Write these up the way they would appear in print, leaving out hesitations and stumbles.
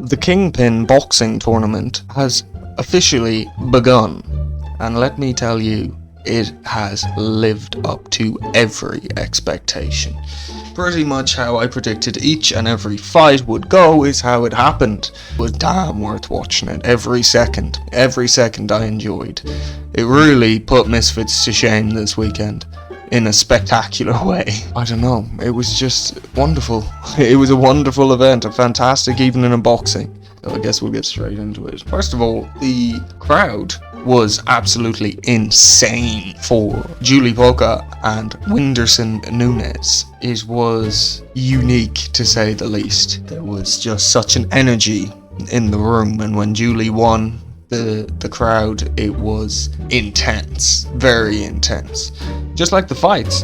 The KingPyn boxing tournament has officially begun, and let me tell you, it has lived up to every expectation. Pretty much how I predicted each and every fight would go is how it happened. It was damn worth watching it, every second I enjoyed. It really put Misfits to shame this weekend, in a spectacular way. I don't know, it was just wonderful. It was a wonderful event, a fantastic evening in boxing. So I guess we'll get straight into it. First of all, the crowd was absolutely insane for Julie Polka and Whindersson Nunes. It was unique, to say the least. There was just such an energy in the room, and when Julie won, the crowd, it was intense, very intense. Just like the fights.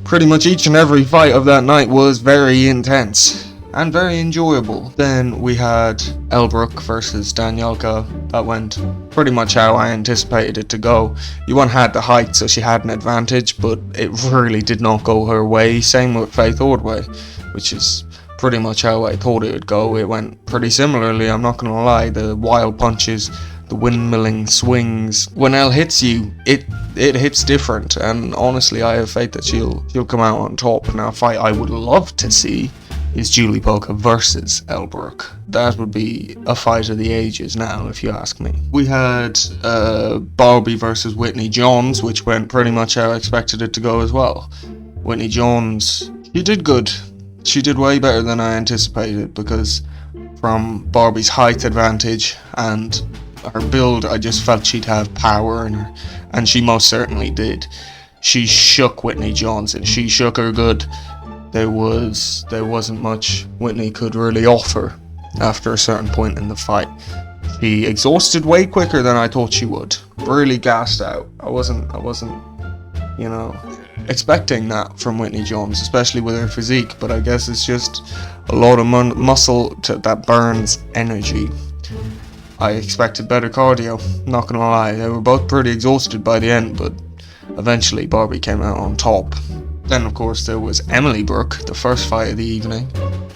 Pretty much each and every fight of that night was very intense and very enjoyable. Then we had Elbrook versus Danielka. That went pretty much how I anticipated it to go. Yuan had the height, so she had an advantage, but it really did not go her way. Same with Faith Ordway, which is pretty much how I thought it would go. It went pretty similarly, I'm not gonna lie. The wild punches, the windmilling swings. When Elle hits you, it hits different, and honestly I have faith that she'll come out on top. Now, a fight I would love to see is Julie Polka versus Elbrook. That would be a fight of the ages now, if you ask me. We had Barbie versus Whitney Jones, which went pretty much how I expected it to go as well. Whitney Jones, she did good. She did way better than I anticipated, because from Barbie's height advantage and her build, I just felt she'd have power in her, and she most certainly did. She shook Whitney Jones, and she shook her good. There wasn't much Whitney could really offer after a certain point in the fight. She exhausted way quicker than I thought she would. Really gassed out. I wasn't, expecting that from Whitney Jones, especially with her physique, but I guess it's just a lot of muscle that burns energy. I expected better cardio, not gonna lie. They were both pretty exhausted by the end, but eventually Barbie came out on top. Then of course there was Emily Brooke, the first fight of the evening.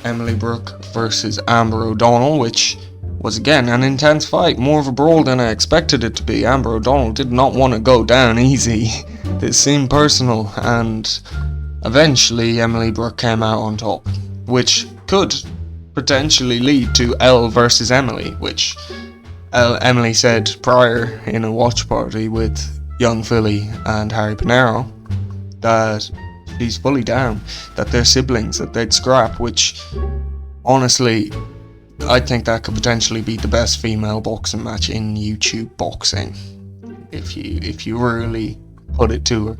Emily Brooke versus Amber O'Donnell, which was again an intense fight, more of a brawl than I expected it to be. Amber O'Donnell did not want to go down easy. This seemed personal, and eventually Emily Brooke came out on top, which could potentially lead to Elle versus Emily, which Emily said prior in a watch party with Young Philly and Harry Panero that she's fully down, that they're siblings, that they'd scrap, which honestly I think that could potentially be the best female boxing match in YouTube boxing, if you really put it to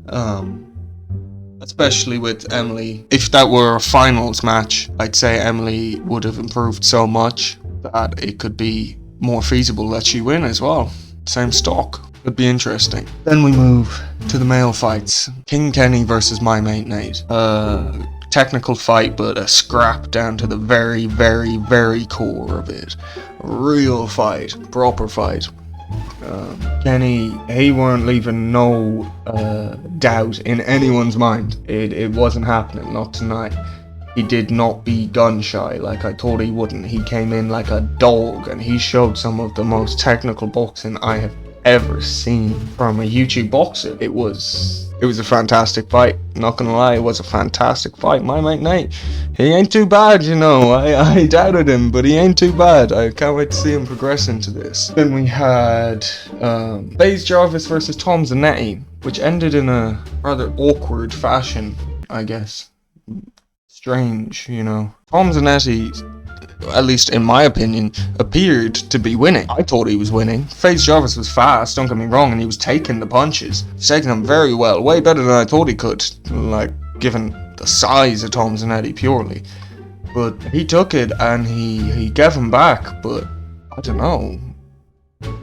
her. Especially with Emily. If that were a finals match, I'd say Emily would have improved so much that it could be more feasible that she win as well. Same stock. Could be interesting. Then we move to the male fights. King Kenny versus My Mate Nate. Technical fight, but a scrap down to the very, very, very core of it. A real fight. Proper fight. Kenny, he weren't leaving no doubt in anyone's mind. It wasn't happening, not tonight. He did not be gun shy like I thought he wouldn't. He came in like a dog, and he showed some of the most technical boxing I have ever seen from a YouTube boxer. It was a fantastic fight, not gonna lie. It was a fantastic fight. My mate Nate, he ain't too bad, I doubted him, but he ain't too bad. I can't wait to see him progress into this. Then we had FaZe Jarvis versus Tom Zanetti, which ended in a rather awkward fashion, I guess. Strange, Tom Zanetti, at least in my opinion, appeared to be winning. I thought he was winning. FaZe Jarvis was fast, don't get me wrong, and he was taking the punches. He was taking them very well, way better than I thought he could, given the size of Tom Zanetti purely. But he took it, and he gave him back, but I don't know.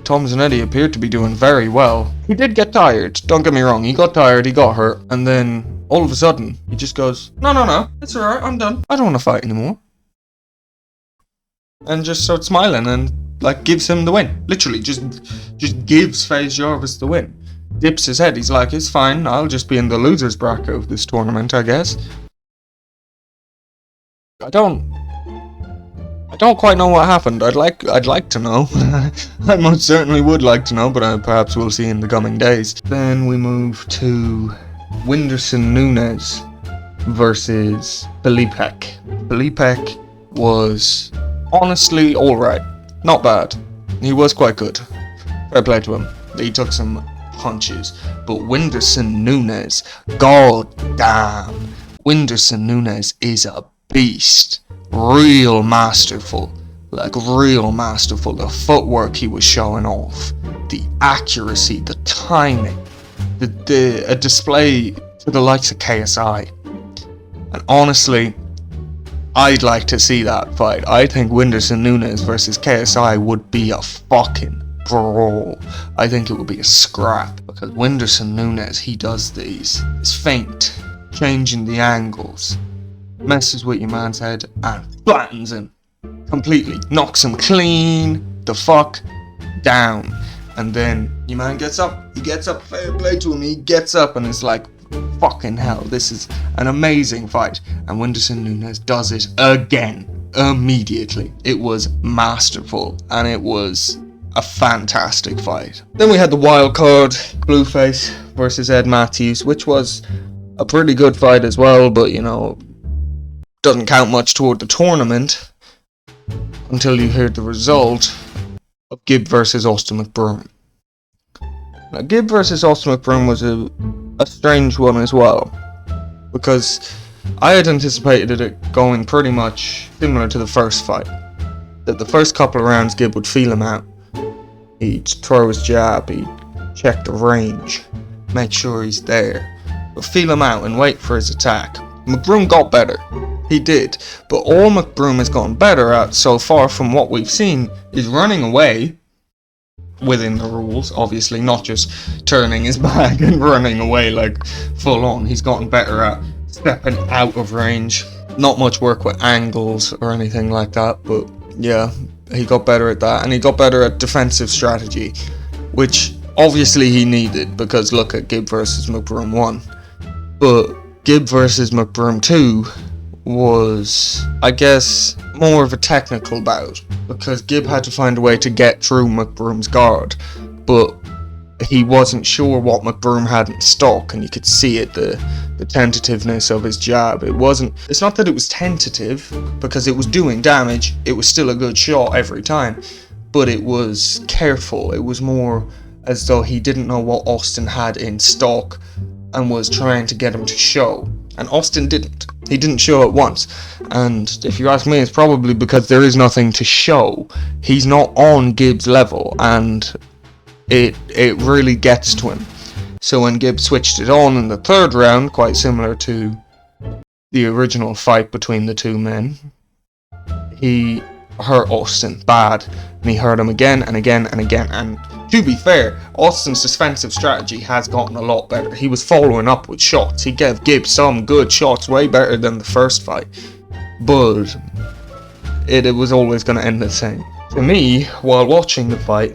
Tom Zanetti appeared to be doing very well. He did get tired, don't get me wrong. He got tired, he got hurt, and then all of a sudden, he just goes, No, it's alright, I'm done. I don't want to fight anymore. And just starts smiling and gives him the win. Literally just gives FaZe Jarvis the win. Dips his head. He's like, it's fine, I'll just be in the losers bracket of this tournament, I guess. I don't I don't quite know what happened. I'd like to know. I most certainly would like to know, but perhaps we'll see in the coming days. Then we move to Whindersson Nunes versus Filipek. Filipek was honestly alright. Not bad. He was quite good. Fair play to him. He took some punches. But Whindersson Nunes, god damn. Whindersson Nunes is a beast. Real masterful. Like real masterful. The footwork he was showing off. The accuracy, the timing. A display to the likes of KSI. And honestly, I'd like to see that fight. I think Whindersson Nunes versus KSI would be a fucking brawl. I think it would be a scrap. Because Whindersson Nunes, he does these. It's feint. Changing the angles. Messes with your man's head and flattens him. Completely. Knocks him clean the fuck down. And then your man gets up. He gets up. Fair play to him. He gets up and it's like, fucking hell, this is an amazing fight. And Whindersson Nunes does it again. Immediately. It was masterful. And it was a fantastic fight. Then we had the wild card, Blueface versus Ed Matthews, which was a pretty good fight as well, but you know, doesn't count much toward the tournament until you hear the result of Gibb versus Austin McBroom. Now, Gibb versus Austin McBroom was a strange one as well, because I had anticipated it going pretty much similar to the first fight. That the first couple of rounds Gibb would feel him out. He'd throw his jab, he'd check the range, make sure he's there, but feel him out and wait for his attack. McBroom got better. He did. But all McBroom has gotten better at so far from what we've seen is running away within the rules, obviously, not just turning his back and running away like full on. He's gotten better at stepping out of range. Not much work with angles or anything like that, but yeah, he got better at that, and he got better at defensive strategy, which obviously he needed, because look at Gibb versus McBroom 1. But Gibb versus McBroom 2 was, I guess, more of a technical bout, because Gibb had to find a way to get through McBroom's guard, but he wasn't sure what McBroom had in stock, and you could see it, the tentativeness of his jab. It's not that it was tentative, because it was doing damage, it was still a good shot every time, but it was careful. It was more as though he didn't know what Austin had in stock and was trying to get him to show. And Austin didn't. He didn't show it once. And if you ask me, it's probably because there is nothing to show. He's not on Gibb's level, and it really gets to him. So when Gibb switched it on in the third round, quite similar to the original fight between the two men, he hurt Austin bad, and he hurt him again and again and again. And to be fair, Austin's defensive strategy has gotten a lot better. He was following up with shots. He gave Gibb some good shots, way better than the first fight. But it was always going to end the same. To me, while watching the fight,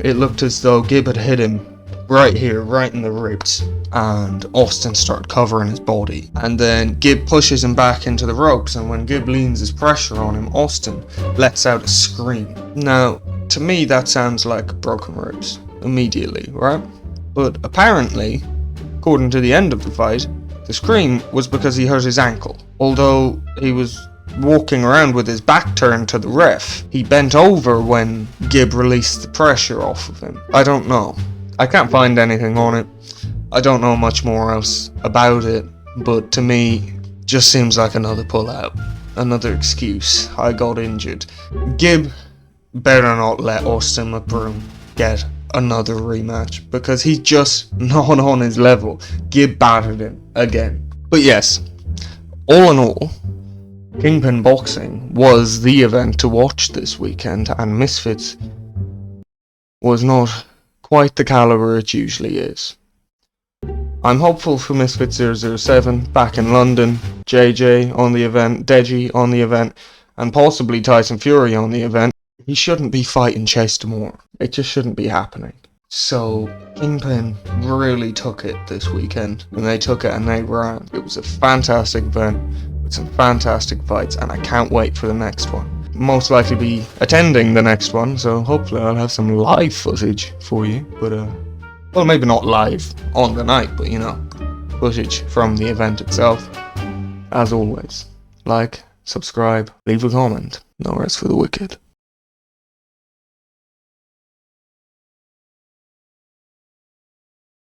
it looked as though Gibb had hit him right here, right in the ribs, and Austin started covering his body. And then Gibb pushes him back into the ropes, and when Gibb leans his pressure on him, Austin lets out a scream. Now, to me, that sounds like broken ribs immediately, right? But apparently, according to the end of the fight, the scream was because he hurt his ankle. Although he was walking around with his back turned to the ref, he bent over when Gibb released the pressure off of him. I don't know. I can't find anything on it. I don't know much more else about it, but to me, just seems like another pullout. Another excuse. I got injured. Gibb better not let Austin McBroom get another rematch, because he's just not on his level. Gibb battered him again. But yes, all in all, KingPyn Boxing was the event to watch this weekend, and Misfits was not quite the caliber it usually is. I'm hopeful for Misfits 007 back in London, JJ on the event, Deji on the event, and possibly Tyson Fury on the event. He shouldn't be fighting Chase Damore. It just shouldn't be happening. So, KingPyn really took it this weekend, and they took it and they ran. It was a fantastic event with some fantastic fights, and I can't wait for the next one. most likely be attending the next one, so hopefully I'll have some live footage for you. But well, maybe not live on the night, but you know, footage from the event itself. As always, like, subscribe, leave a comment. No rest for the wicked.